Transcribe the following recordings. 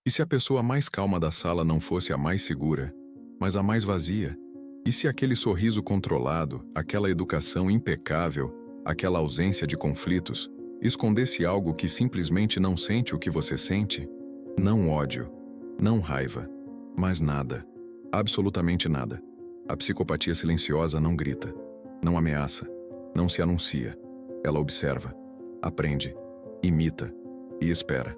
E se a pessoa mais calma da sala não fosse a mais segura, mas a mais vazia? E se aquele sorriso controlado, aquela educação impecável, aquela ausência de conflitos, escondesse algo que simplesmente não sente o que você sente? Não ódio, não raiva, mas nada, absolutamente nada. A psicopatia silenciosa não grita, não ameaça, não se anuncia. Ela observa, aprende, imita e espera.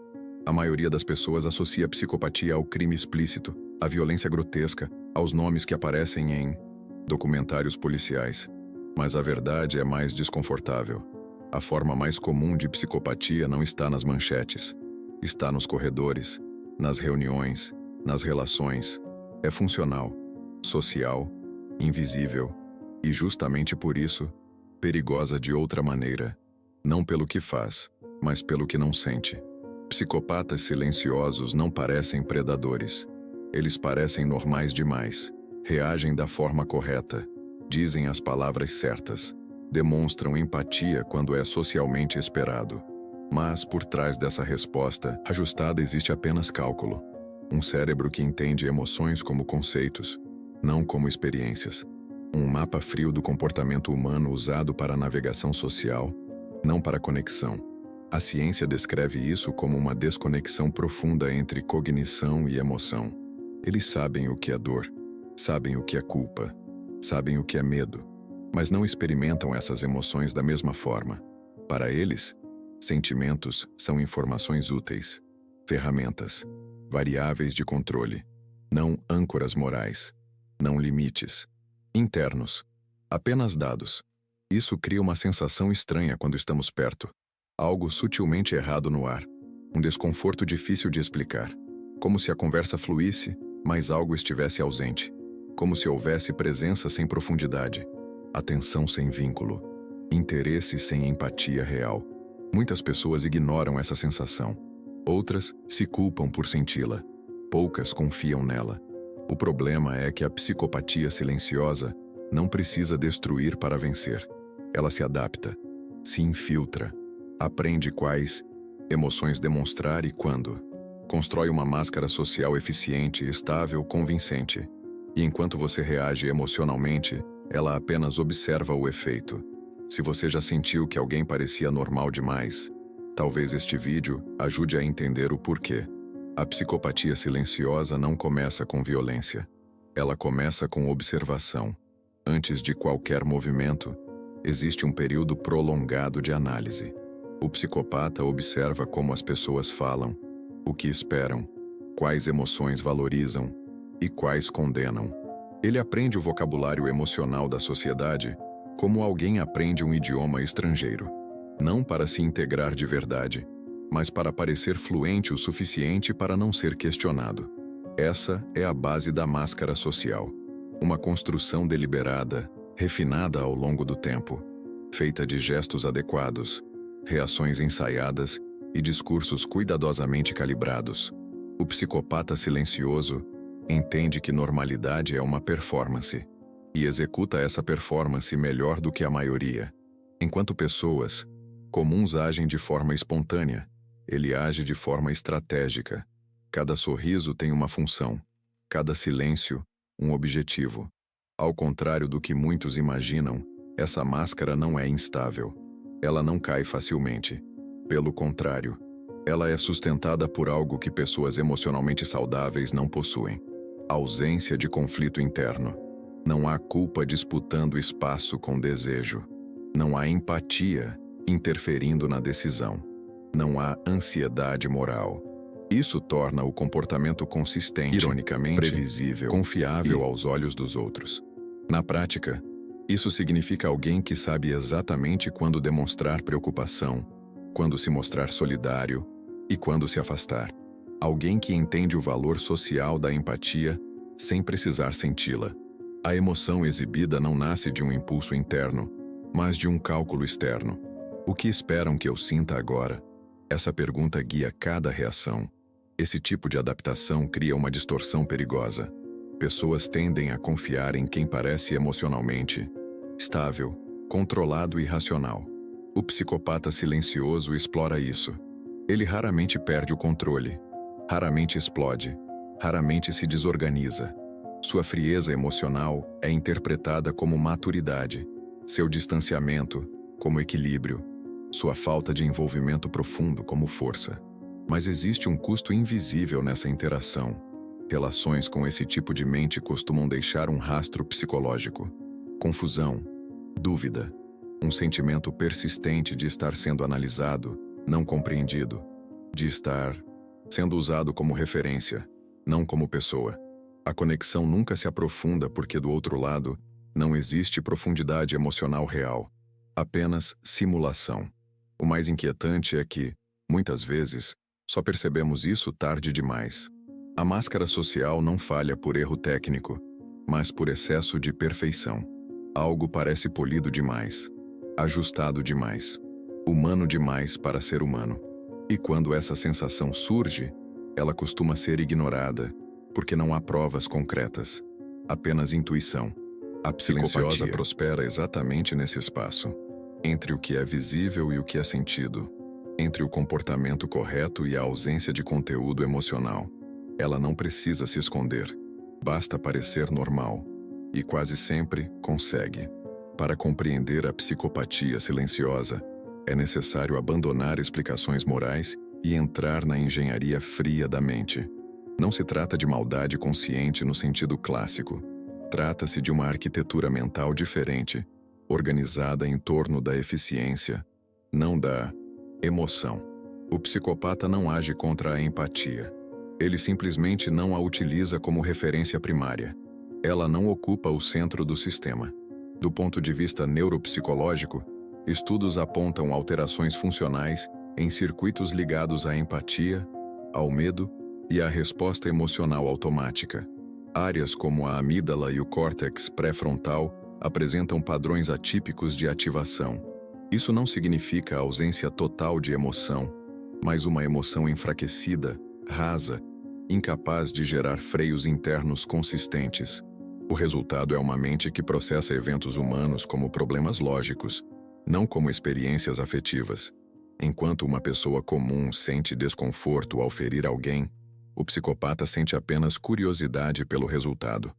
A maioria das pessoas associa a psicopatia ao crime explícito, à violência grotesca, aos nomes que aparecem em documentários policiais. Mas a verdade é mais desconfortável. A forma mais comum de psicopatia não está nas manchetes. Está nos corredores, nas reuniões, nas relações. É funcional, social, invisível e, justamente por isso, perigosa de outra maneira. Não pelo que faz, mas pelo que não sente. Psicopatas silenciosos não parecem predadores. Eles parecem normais demais. Reagem da forma correta. Dizem as palavras certas. Demonstram empatia quando é socialmente esperado. Mas, por trás dessa resposta ajustada existe apenas cálculo. Um cérebro que entende emoções como conceitos, não como experiências. Um mapa frio do comportamento humano usado para navegação social, não para conexão. A ciência descreve isso como uma desconexão profunda entre cognição e emoção. Eles sabem o que é dor, sabem o que é culpa, sabem o que é medo, mas não experimentam essas emoções da mesma forma. Para eles, sentimentos são informações úteis, ferramentas, variáveis de controle, não âncoras morais, não limites, internos, apenas dados. Isso cria uma sensação estranha quando estamos perto. Algo sutilmente errado no ar. Um desconforto difícil de explicar. Como se a conversa fluísse, mas algo estivesse ausente. Como se houvesse presença sem profundidade. Atenção sem vínculo. Interesse sem empatia real. Muitas pessoas ignoram essa sensação. Outras se culpam por senti-la. Poucas confiam nela. O problema é que a psicopatia silenciosa não precisa destruir para vencer. Ela se adapta, se infiltra, aprende quais emoções demonstrar e quando. Constrói uma máscara social eficiente, estável, convincente. E enquanto você reage emocionalmente, ela apenas observa o efeito. Se você já sentiu que alguém parecia normal demais, talvez este vídeo ajude a entender o porquê. A psicopatia silenciosa não começa com violência. Ela começa com observação. Antes de qualquer movimento, existe um período prolongado de análise. O psicopata observa como as pessoas falam, o que esperam, quais emoções valorizam e quais condenam. Ele aprende o vocabulário emocional da sociedade como alguém aprende um idioma estrangeiro, não para se integrar de verdade, mas para parecer fluente o suficiente para não ser questionado. Essa é a base da máscara social. Uma construção deliberada, refinada ao longo do tempo, feita de gestos adequados, reações ensaiadas e discursos cuidadosamente calibrados. O psicopata silencioso entende que normalidade é uma performance e executa essa performance melhor do que a maioria. Enquanto pessoas comuns agem de forma espontânea, ele age de forma estratégica. Cada sorriso tem uma função, cada silêncio, um objetivo. Ao contrário do que muitos imaginam, essa máscara não é instável. Ela não cai facilmente. Pelo contrário, ela é sustentada por algo que pessoas emocionalmente saudáveis não possuem: ausência de conflito interno. Não há culpa disputando espaço com desejo. Não há empatia interferindo na decisão. Não há ansiedade moral. Isso torna o comportamento consistente, ironicamente, previsível, confiável aos olhos dos outros. Na prática, isso significa alguém que sabe exatamente quando demonstrar preocupação, quando se mostrar solidário e quando se afastar. Alguém que entende o valor social da empatia sem precisar senti-la. A emoção exibida não nasce de um impulso interno, mas de um cálculo externo. O que esperam que eu sinta agora? Essa pergunta guia cada reação. Esse tipo de adaptação cria uma distorção perigosa. Pessoas tendem a confiar em quem parece emocionalmente estável, controlado e racional. O psicopata silencioso explora isso. Ele raramente perde o controle. Raramente explode, raramente se desorganiza. Sua frieza emocional é interpretada como maturidade, seu distanciamento como equilíbrio, sua falta de envolvimento profundo como força. Mas existe um custo invisível nessa interação. Relações com esse tipo de mente costumam deixar um rastro psicológico. Confusão, dúvida, um sentimento persistente de estar sendo analisado, não compreendido, de estar sendo usado como referência, não como pessoa. A conexão nunca se aprofunda porque do outro lado não existe profundidade emocional real, apenas simulação. O mais inquietante é que, muitas vezes, só percebemos isso tarde demais. A máscara social não falha por erro técnico, mas por excesso de perfeição. Algo parece polido demais, ajustado demais, humano demais para ser humano. E quando essa sensação surge, ela costuma ser ignorada, porque não há provas concretas, apenas intuição. A silenciosa prospera exatamente nesse espaço, entre o que é visível e o que é sentido, entre o comportamento correto e a ausência de conteúdo emocional. Ela não precisa se esconder, basta parecer normal, e quase sempre consegue. Para compreender a psicopatia silenciosa, é necessário abandonar explicações morais e entrar na engenharia fria da mente. Não se trata de maldade consciente no sentido clássico. Trata-se de uma arquitetura mental diferente, organizada em torno da eficiência, não da emoção. O psicopata não age contra a empatia. Ele simplesmente não a utiliza como referência primária. Ela não ocupa o centro do sistema. Do ponto de vista neuropsicológico, estudos apontam alterações funcionais em circuitos ligados à empatia, ao medo e à resposta emocional automática. Áreas como a amígdala e o córtex pré-frontal apresentam padrões atípicos de ativação. Isso não significa a ausência total de emoção, mas uma emoção enfraquecida, rasa, incapaz de gerar freios internos consistentes. O resultado é uma mente que processa eventos humanos como problemas lógicos, não como experiências afetivas. Enquanto uma pessoa comum sente desconforto ao ferir alguém, o psicopata sente apenas curiosidade pelo resultado.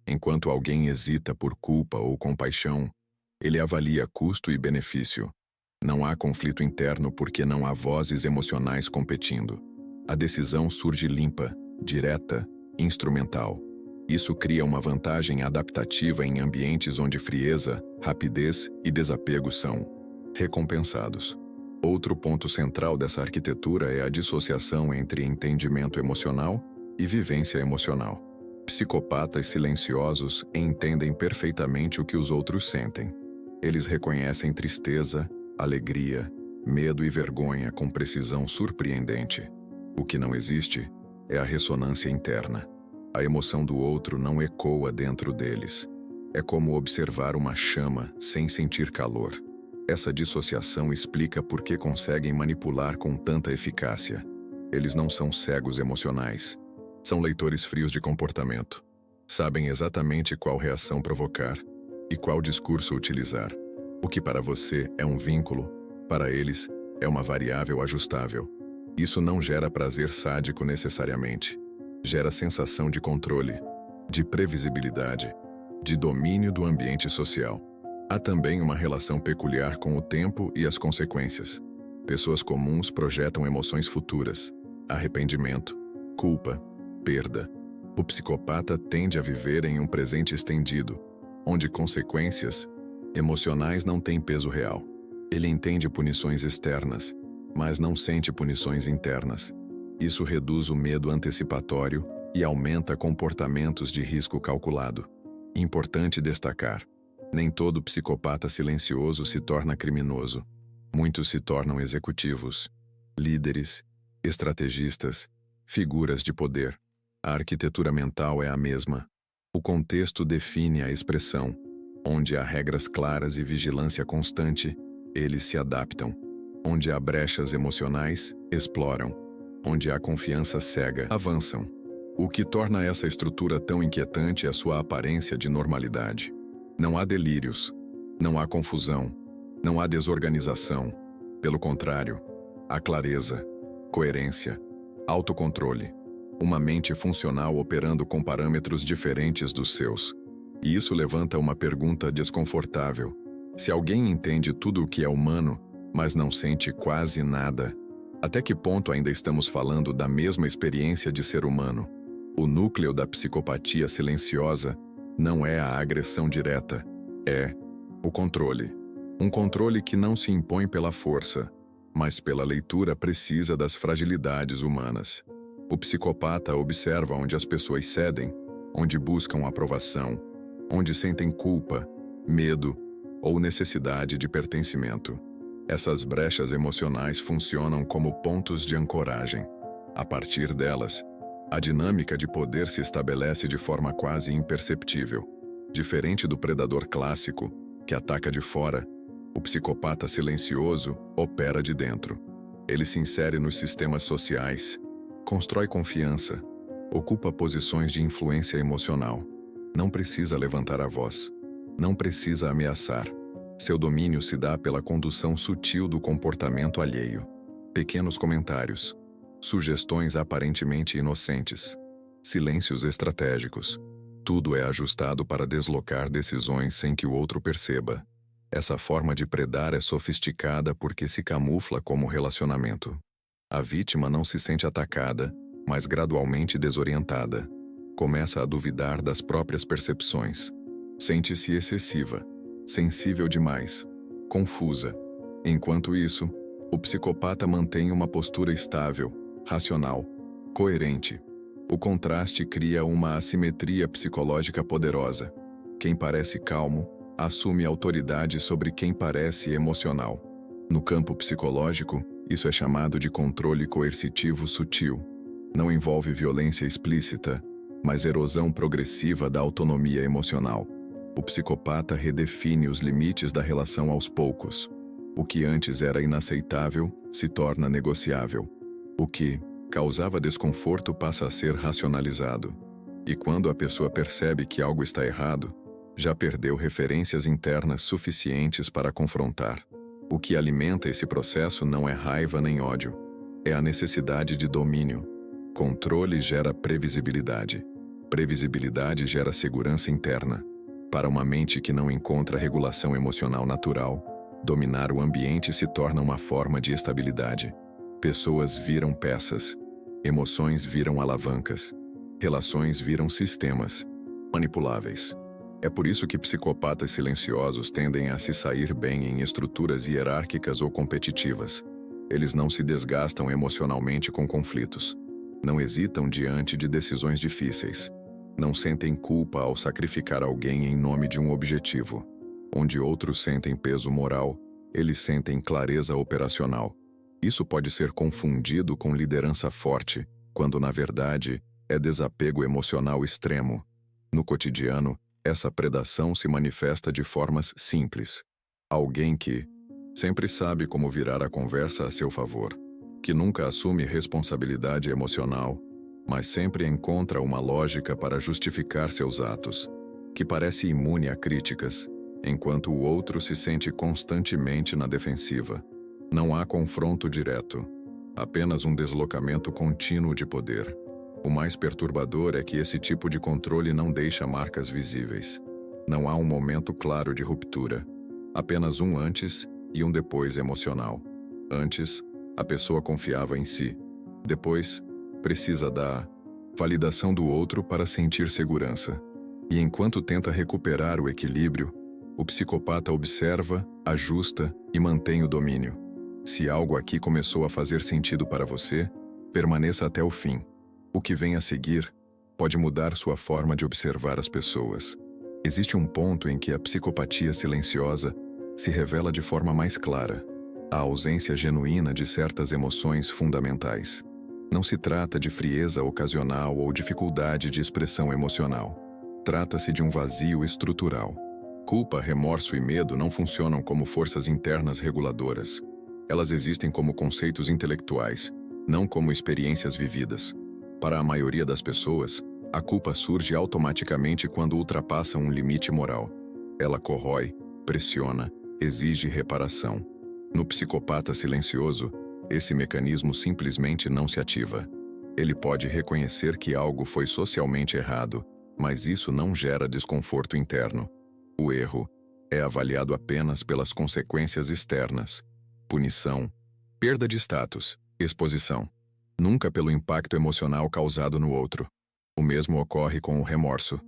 Enquanto alguém hesita por culpa ou compaixão, ele avalia custo e benefício. Não há conflito interno porque não há vozes emocionais competindo. A decisão surge limpa, direta, instrumental. Isso cria uma vantagem adaptativa em ambientes onde frieza, rapidez e desapego são recompensados. Outro ponto central dessa arquitetura é a dissociação entre entendimento emocional e vivência emocional. Psicopatas silenciosos entendem perfeitamente o que os outros sentem. Eles reconhecem tristeza, alegria, medo e vergonha com precisão surpreendente. O que não existe é a ressonância interna. A emoção do outro não ecoa dentro deles. É como observar uma chama sem sentir calor. Essa dissociação explica por que conseguem manipular com tanta eficácia. Eles não são cegos emocionais. São leitores frios de comportamento. Sabem exatamente qual reação provocar e qual discurso utilizar. O que para você é um vínculo, para eles é uma variável ajustável. Isso não gera prazer sádico necessariamente. Gera sensação de controle, de previsibilidade, de domínio do ambiente social. Há também uma relação peculiar com o tempo e as consequências. Pessoas comuns projetam emoções futuras, arrependimento, culpa, perda. O psicopata tende a viver em um presente estendido, onde consequências emocionais não têm peso real. Ele entende punições externas, mas não sente punições internas. Isso reduz o medo antecipatório e aumenta comportamentos de risco calculado. Importante destacar: nem todo psicopata silencioso se torna criminoso. Muitos se tornam executivos, líderes, estrategistas, figuras de poder. A arquitetura mental é a mesma. O contexto define a expressão. Onde há regras claras e vigilância constante, eles se adaptam. Onde há brechas emocionais, exploram. Onde há confiança cega, avançam. O que torna essa estrutura tão inquietante é sua aparência de normalidade. Não há delírios, não há confusão, não há desorganização. Pelo contrário, há clareza, coerência, autocontrole. uma mente funcional operando com parâmetros diferentes dos seus. E isso levanta uma pergunta desconfortável. Se alguém entende tudo o que é humano, mas não sente quase nada, até que ponto ainda estamos falando da mesma experiência de ser humano? O núcleo da psicopatia silenciosa não é a agressão direta, é o controle. Um controle que não se impõe pela força, mas pela leitura precisa das fragilidades humanas. O psicopata observa onde as pessoas cedem, onde buscam aprovação, onde sentem culpa, medo ou necessidade de pertencimento. Essas brechas emocionais funcionam como pontos de ancoragem. A partir delas, a dinâmica de poder se estabelece de forma quase imperceptível. Diferente do predador clássico, que ataca de fora, o psicopata silencioso opera de dentro. Ele se insere nos sistemas sociais, constrói confiança, ocupa posições de influência emocional. Não precisa levantar a voz, não precisa ameaçar. Seu domínio se dá pela condução sutil do comportamento alheio. Pequenos comentários, sugestões aparentemente inocentes, silêncios estratégicos. Tudo é ajustado para deslocar decisões sem que o outro perceba. Essa forma de predar é sofisticada porque se camufla como relacionamento. A vítima não se sente atacada, mas gradualmente desorientada. Começa a duvidar das próprias percepções. Sente-se excessiva, sensível demais, confusa. Enquanto isso, o psicopata mantém uma postura estável, racional, coerente. O contraste cria uma assimetria psicológica poderosa. Quem parece calmo, assume autoridade sobre quem parece emocional. No campo psicológico, isso é chamado de controle coercitivo sutil. Não envolve violência explícita, mas erosão progressiva da autonomia emocional. O psicopata redefine os limites da relação aos poucos. O que antes era inaceitável se torna negociável. O que causava desconforto passa a ser racionalizado. E quando a pessoa percebe que algo está errado, já perdeu referências internas suficientes para confrontar. O que alimenta esse processo não é raiva nem ódio. É a necessidade de domínio. Controle gera previsibilidade. Previsibilidade gera segurança interna. Para uma mente que não encontra regulação emocional natural, dominar o ambiente se torna uma forma de estabilidade. Pessoas viram peças. Emoções viram alavancas. Relações viram sistemas manipuláveis. É por isso que psicopatas silenciosos tendem a se sair bem em estruturas hierárquicas ou competitivas. Eles não se desgastam emocionalmente com conflitos. Não hesitam diante de decisões difíceis. Não sentem culpa ao sacrificar alguém em nome de um objetivo. Onde outros sentem peso moral, eles sentem clareza operacional. Isso pode ser confundido com liderança forte, quando na verdade é desapego emocional extremo. No cotidiano, essa predação se manifesta de formas simples. Alguém que sempre sabe como virar a conversa a seu favor, que nunca assume responsabilidade emocional, mas sempre encontra uma lógica para justificar seus atos, que parece imune a críticas, enquanto o outro se sente constantemente na defensiva. Não há confronto direto, apenas um deslocamento contínuo de poder. O mais perturbador é que esse tipo de controle não deixa marcas visíveis. Não há um momento claro de ruptura, apenas um antes e um depois emocional. Antes, a pessoa confiava em si. Depois, precisa da validação do outro para sentir segurança. E enquanto tenta recuperar o equilíbrio, o psicopata observa, ajusta e mantém o domínio. Se algo aqui começou a fazer sentido para você, permaneça até o fim. O que vem a seguir pode mudar sua forma de observar as pessoas. Existe um ponto em que a psicopatia silenciosa se revela de forma mais clara: a ausência genuína de certas emoções fundamentais. Não se trata de frieza ocasional ou dificuldade de expressão emocional. Trata-se de um vazio estrutural. Culpa, remorso e medo não funcionam como forças internas reguladoras. Elas existem como conceitos intelectuais, não como experiências vividas. Para a maioria das pessoas, a culpa surge automaticamente quando ultrapassa um limite moral. Ela corrói, pressiona, exige reparação. No psicopata silencioso, esse mecanismo simplesmente não se ativa. Ele pode reconhecer que algo foi socialmente errado, mas isso não gera desconforto interno. O erro é avaliado apenas pelas consequências externas: punição, perda de status, exposição. Nunca pelo impacto emocional causado no outro. O mesmo ocorre com o remorso.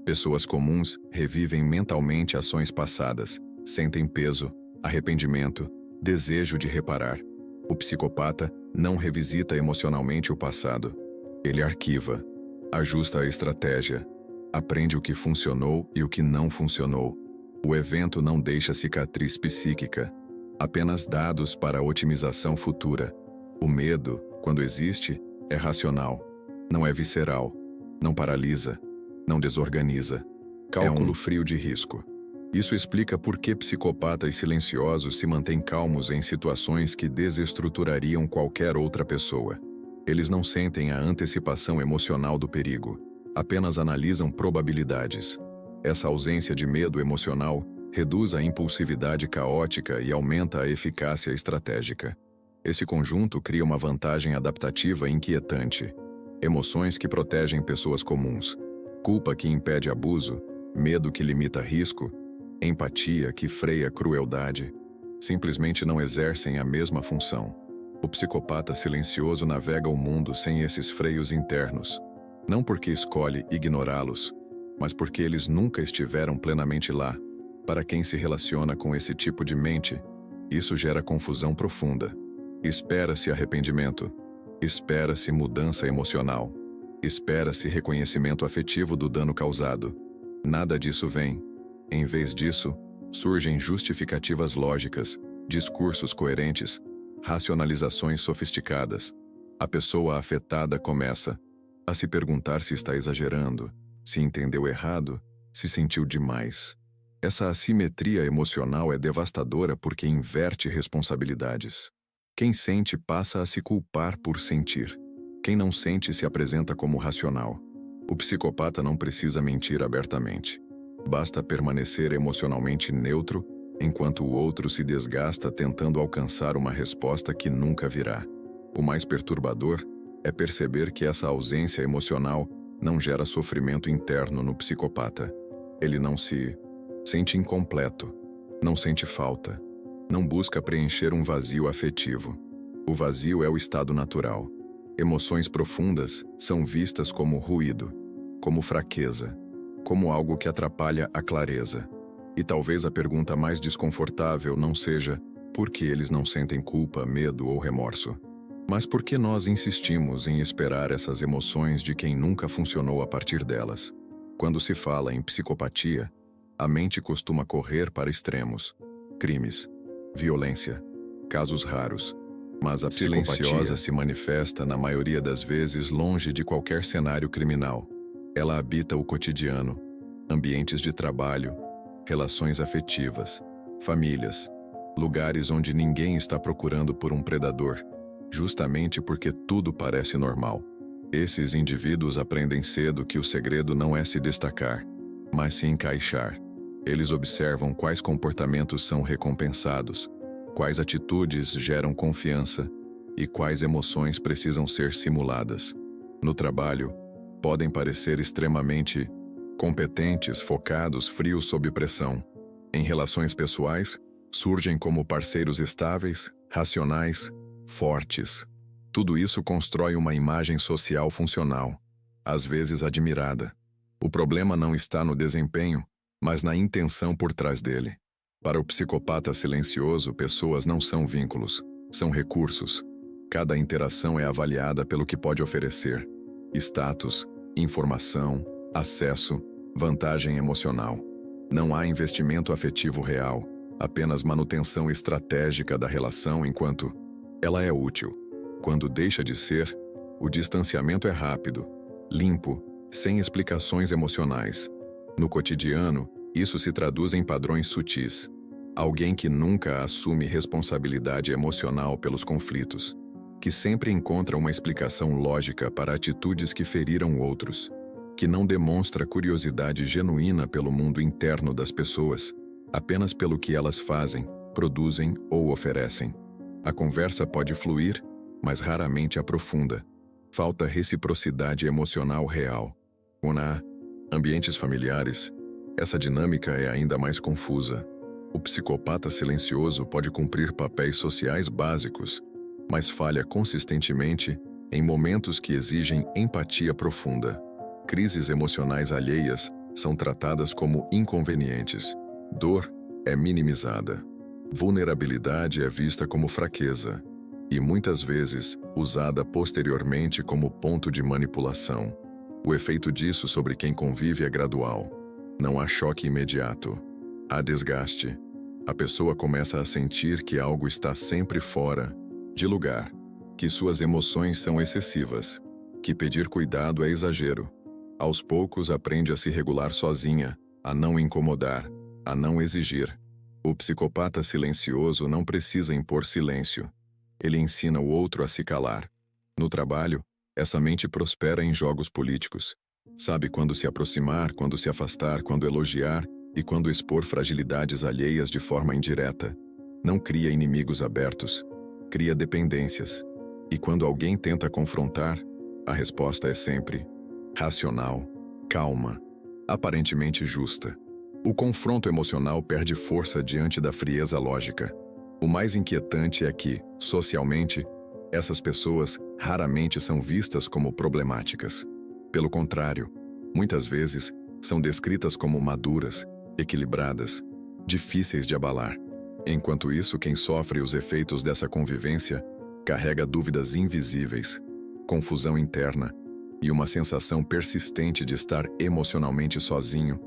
Pessoas comuns revivem mentalmente ações passadas, sentem peso, arrependimento, desejo de reparar. O psicopata não revisita emocionalmente o passado. Ele arquiva, ajusta a estratégia, aprende o que funcionou e o que não funcionou. O evento não deixa cicatriz psíquica, apenas dados para a otimização futura. O medo, quando existe, é racional, não é visceral, não paralisa, não desorganiza. Cálculo frio de risco. Isso explica por que psicopatas silenciosos se mantêm calmos em situações que desestruturariam qualquer outra pessoa. Eles não sentem a antecipação emocional do perigo, apenas analisam probabilidades. Essa ausência de medo emocional reduz a impulsividade caótica e aumenta a eficácia estratégica. Esse conjunto cria uma vantagem adaptativa inquietante. Emoções que protegem pessoas comuns, culpa que impede abuso, medo que limita risco, empatia que freia crueldade, simplesmente não exercem a mesma função. O psicopata silencioso navega o mundo sem esses freios internos, não porque escolhe ignorá-los, mas porque eles nunca estiveram plenamente lá. Para quem se relaciona com esse tipo de mente, isso gera confusão profunda. Espera-se arrependimento, espera-se mudança emocional, espera-se reconhecimento afetivo do dano causado. Nada disso vem. Em vez disso, surgem justificativas lógicas, discursos coerentes, racionalizações sofisticadas. A pessoa afetada começa a se perguntar se está exagerando, se entendeu errado, se sentiu demais. Essa assimetria emocional é devastadora porque inverte responsabilidades. Quem sente passa a se culpar por sentir. Quem não sente se apresenta como racional. O psicopata não precisa mentir abertamente. Basta permanecer emocionalmente neutro enquanto o outro se desgasta tentando alcançar uma resposta que nunca virá. O mais perturbador é perceber que essa ausência emocional não gera sofrimento interno no psicopata. Ele não se sente incompleto, não sente falta, não busca preencher um vazio afetivo. O vazio é o estado natural. Emoções profundas são vistas como ruído, como fraqueza, como algo que atrapalha a clareza. E talvez a pergunta mais desconfortável não seja por que eles não sentem culpa, medo ou remorso, mas por que nós insistimos em esperar essas emoções de quem nunca funcionou a partir delas. Quando se fala em psicopatia, a mente costuma correr para extremos: crimes, violência, casos raros. Mas a silenciosa se manifesta na maioria das vezes longe de qualquer cenário criminal. Ela habita o cotidiano, ambientes de trabalho, relações afetivas, famílias, lugares onde ninguém está procurando por um predador, justamente porque tudo parece normal. Esses indivíduos aprendem cedo que o segredo não é se destacar, mas se encaixar. Eles observam quais comportamentos são recompensados, quais atitudes geram confiança e quais emoções precisam ser simuladas. No trabalho, podem parecer extremamente competentes, focados, frios sob pressão. Em relações pessoais, surgem como parceiros estáveis, racionais, fortes. Tudo isso constrói uma imagem social funcional, às vezes admirada. O problema não está no desempenho, mas na intenção por trás dele. Para o psicopata silencioso, pessoas não são vínculos, são recursos. Cada interação é avaliada pelo que pode oferecer: status, informação, acesso, vantagem emocional. Não há investimento afetivo real, apenas manutenção estratégica da relação enquanto ela é útil. Quando deixa de ser, o distanciamento é rápido, limpo, sem explicações emocionais. No cotidiano, isso se traduz em padrões sutis. Alguém que nunca assume responsabilidade emocional pelos conflitos, que sempre encontra uma explicação lógica para atitudes que feriram outros, que não demonstra curiosidade genuína pelo mundo interno das pessoas, apenas pelo que elas fazem, produzem ou oferecem. A conversa pode fluir, mas raramente aprofunda. Falta reciprocidade emocional real. Na ambientes familiares, essa dinâmica é ainda mais confusa. O psicopata silencioso pode cumprir papéis sociais básicos, mas falha consistentemente em momentos que exigem empatia profunda. Crises emocionais alheias são tratadas como inconvenientes. Dor é minimizada. Vulnerabilidade é vista como fraqueza e muitas vezes usada posteriormente como ponto de manipulação. O efeito disso sobre quem convive é gradual. Não há choque imediato. Há desgaste. A pessoa começa a sentir que algo está sempre fora de lugar, que suas emoções são excessivas, que pedir cuidado é exagero. Aos poucos aprende a se regular sozinha, a não incomodar, a não exigir. O psicopata silencioso não precisa impor silêncio. Ele ensina o outro a se calar. No trabalho, essa mente prospera em jogos políticos. Sabe quando se aproximar, quando se afastar, quando elogiar e quando expor fragilidades alheias de forma indireta. Não cria inimigos abertos, cria dependências. E quando alguém tenta confrontar, a resposta é sempre racional, calma, aparentemente justa. O confronto emocional perde força diante da frieza lógica. O mais inquietante é que, socialmente, essas pessoas raramente são vistas como problemáticas. Pelo contrário, muitas vezes são descritas como maduras, equilibradas, difíceis de abalar. Enquanto isso, quem sofre os efeitos dessa convivência carrega dúvidas invisíveis, confusão interna e uma sensação persistente de estar emocionalmente sozinho,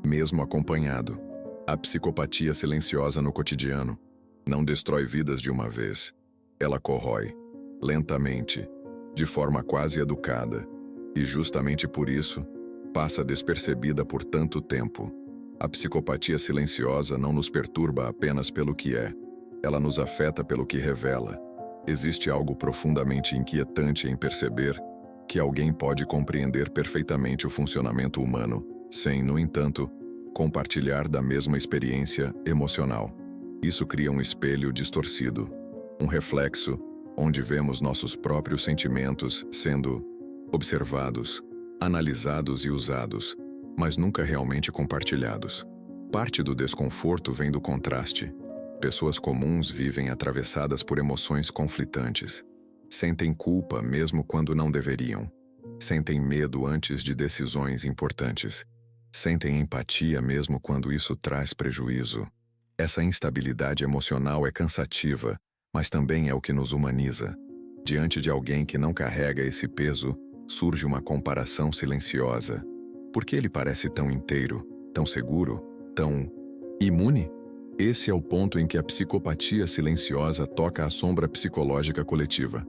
mesmo acompanhado. A psicopatia silenciosa no cotidiano não destrói vidas de uma vez. Ela corrói, lentamente, de forma quase educada, e justamente por isso, passa despercebida por tanto tempo. A psicopatia silenciosa não nos perturba apenas pelo que é, ela nos afeta pelo que revela. Existe algo profundamente inquietante em perceber que alguém pode compreender perfeitamente o funcionamento humano, sem, no entanto, compartilhar da mesma experiência emocional. Isso cria um espelho distorcido, um reflexo onde vemos nossos próprios sentimentos sendo observados, analisados e usados, mas nunca realmente compartilhados. Parte do desconforto vem do contraste. Pessoas comuns vivem atravessadas por emoções conflitantes. Sentem culpa mesmo quando não deveriam. Sentem medo antes de decisões importantes. Sentem empatia mesmo quando isso traz prejuízo. Essa instabilidade emocional é cansativa, mas também é o que nos humaniza. Diante de alguém que não carrega esse peso, surge uma comparação silenciosa. Por que ele parece tão inteiro, tão seguro, tão imune? Esse é o ponto em que a psicopatia silenciosa toca a sombra psicológica coletiva.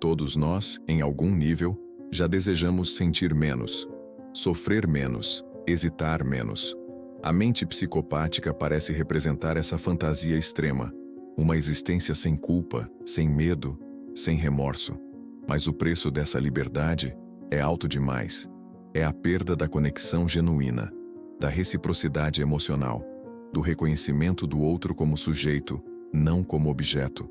Todos nós, em algum nível, já desejamos sentir menos, sofrer menos, hesitar menos. A mente psicopática parece representar essa fantasia extrema, uma existência sem culpa, sem medo, sem remorso. Mas o preço dessa liberdade é alto demais. É a perda da conexão genuína, da reciprocidade emocional, do reconhecimento do outro como sujeito, não como objeto.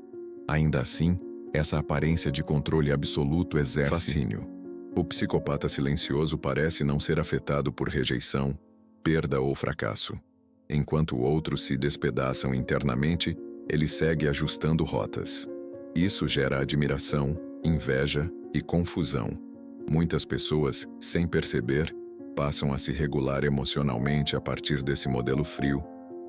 Ainda assim, essa aparência de controle absoluto exerce fascínio. O psicopata silencioso parece não ser afetado por rejeição, perda ou fracasso. Enquanto outros se despedaçam internamente, ele segue ajustando rotas. Isso gera admiração, inveja e confusão. Muitas pessoas, sem perceber, passam a se regular emocionalmente a partir desse modelo frio,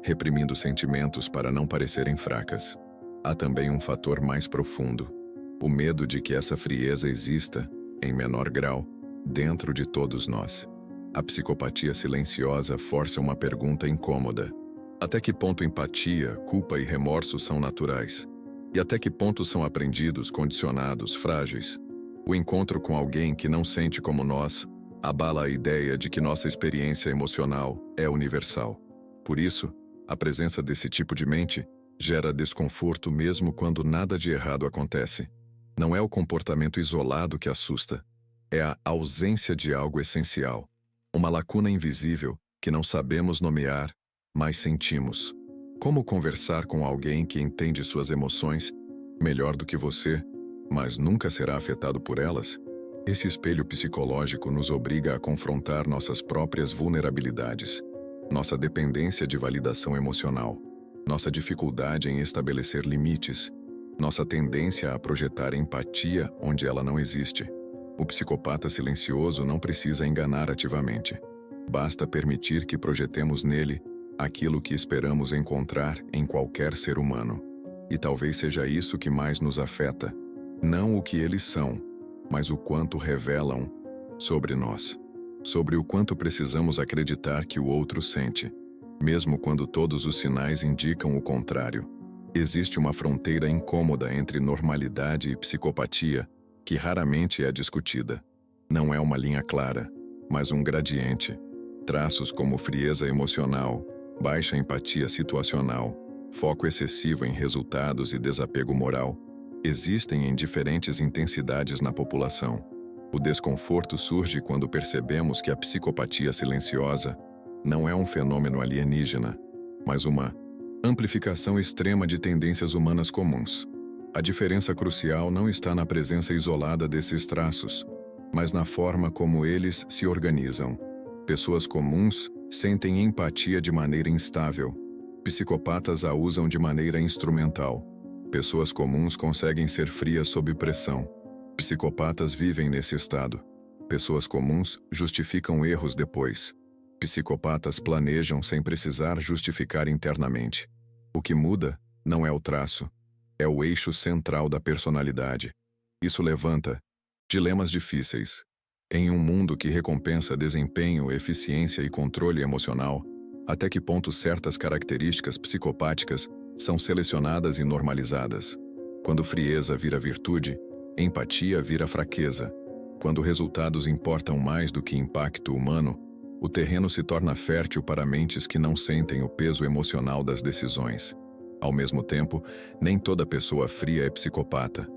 reprimindo sentimentos para não parecerem fracas. Há também um fator mais profundo: o medo de que essa frieza exista, em menor grau, dentro de todos nós. A psicopatia silenciosa força uma pergunta incômoda: até que ponto empatia, culpa e remorso são naturais? E até que ponto são aprendidos, condicionados, frágeis? O encontro com alguém que não sente como nós abala a ideia de que nossa experiência emocional é universal. Por isso, a presença desse tipo de mente gera desconforto mesmo quando nada de errado acontece. Não é o comportamento isolado que assusta, é a ausência de algo essencial, uma lacuna invisível que não sabemos nomear, mas sentimos. Como conversar com alguém que entende suas emoções melhor do que você, mas nunca será afetado por elas? Esse espelho psicológico nos obriga a confrontar nossas próprias vulnerabilidades, nossa dependência de validação emocional, nossa dificuldade em estabelecer limites, nossa tendência a projetar empatia onde ela não existe. O psicopata silencioso não precisa enganar ativamente. Basta permitir que projetemos nele aquilo que esperamos encontrar em qualquer ser humano. E talvez seja isso que mais nos afeta, não o que eles são, mas o quanto revelam sobre nós, sobre o quanto precisamos acreditar que o outro sente, mesmo quando todos os sinais indicam o contrário. Existe uma fronteira incômoda entre normalidade e psicopatia que raramente é discutida. Não é uma linha clara, mas um gradiente. Traços como frieza emocional, baixa empatia situacional, foco excessivo em resultados e desapego moral existem em diferentes intensidades na população. O desconforto surge quando percebemos que a psicopatia silenciosa não é um fenômeno alienígena, mas uma amplificação extrema de tendências humanas comuns. A diferença crucial não está na presença isolada desses traços, mas na forma como eles se organizam. Pessoas comuns sentem empatia de maneira instável. Psicopatas a usam de maneira instrumental. Pessoas comuns conseguem ser frias sob pressão. Psicopatas vivem nesse estado. Pessoas comuns justificam erros depois. Psicopatas planejam sem precisar justificar internamente. O que muda não é o traço, é o eixo central da personalidade. Isso levanta dilemas difíceis. Em um mundo que recompensa desempenho, eficiência e controle emocional, até que ponto certas características psicopáticas são selecionadas e normalizadas? Quando frieza vira virtude, empatia vira fraqueza. Quando resultados importam mais do que impacto humano, o terreno se torna fértil para mentes que não sentem o peso emocional das decisões. Ao mesmo tempo, nem toda pessoa fria é psicopata.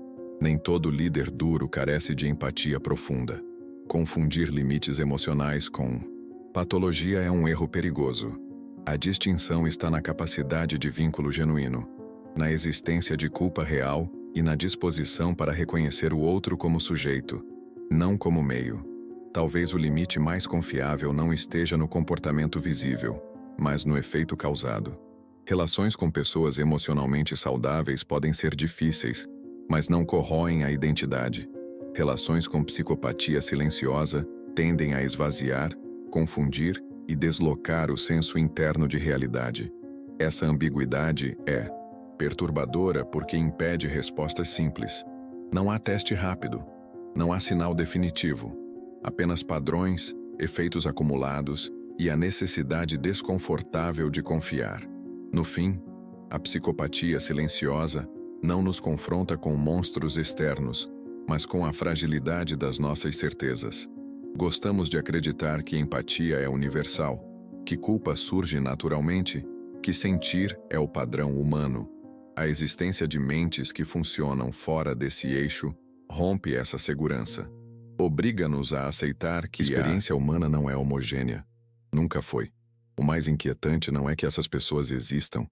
Nem todo líder duro carece de empatia profunda. Confundir limites emocionais com patologia é um erro perigoso. A distinção está na capacidade de vínculo genuíno, na existência de culpa real e na disposição para reconhecer o outro como sujeito, não como meio. Talvez o limite mais confiável não esteja no comportamento visível, mas no efeito causado. Relações com pessoas emocionalmente saudáveis podem ser difíceis, mas não corroem a identidade. Relações com psicopatia silenciosa tendem a esvaziar, confundir e deslocar o senso interno de realidade. Essa ambiguidade é perturbadora porque impede respostas simples. Não há teste rápido, não há sinal definitivo, apenas padrões, efeitos acumulados e a necessidade desconfortável de confiar. No fim, a psicopatia silenciosa não nos confronta com monstros externos, mas com a fragilidade das nossas certezas. Gostamos de acreditar que empatia é universal, que culpa surge naturalmente, que sentir é o padrão humano. A existência de mentes que funcionam fora desse eixo rompe essa segurança. Obriga-nos a aceitar que a experiência humana não é homogênea. Nunca foi. O mais inquietante não é que essas pessoas existam,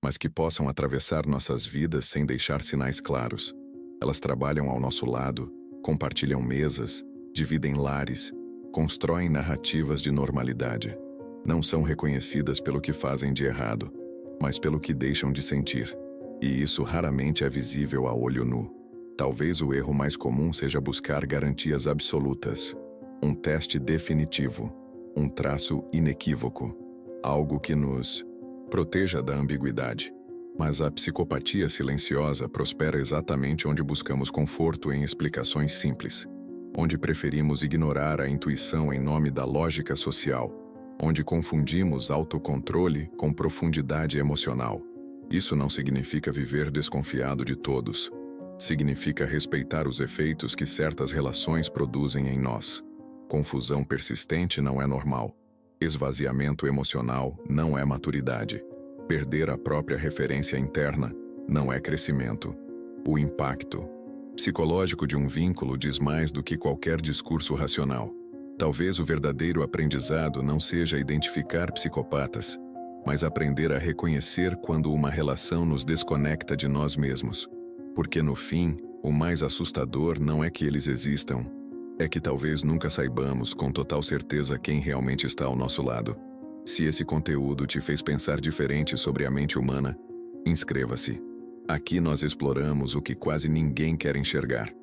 mas que possam atravessar nossas vidas sem deixar sinais claros. Elas trabalham ao nosso lado, compartilham mesas, dividem lares, constroem narrativas de normalidade. Não são reconhecidas pelo que fazem de errado, mas pelo que deixam de sentir. E isso raramente é visível a olho nu. Talvez o erro mais comum seja buscar garantias absolutas, um teste definitivo, um traço inequívoco, algo que nos proteja da ambiguidade. Mas a psicopatia silenciosa prospera exatamente onde buscamos conforto em explicações simples, onde preferimos ignorar a intuição em nome da lógica social, onde confundimos autocontrole com profundidade emocional. Isso não significa viver desconfiado de todos. Significa respeitar os efeitos que certas relações produzem em nós. Confusão persistente não é normal. Esvaziamento emocional não é maturidade. Perder a própria referência interna não é crescimento. O impacto psicológico de um vínculo diz mais do que qualquer discurso racional. Talvez o verdadeiro aprendizado não seja identificar psicopatas, mas aprender a reconhecer quando uma relação nos desconecta de nós mesmos. Porque no fim, o mais assustador não é que eles existam, é que talvez nunca saibamos com total certeza quem realmente está ao nosso lado. Se esse conteúdo te fez pensar diferente sobre a mente humana, inscreva-se. Aqui nós exploramos o que quase ninguém quer enxergar.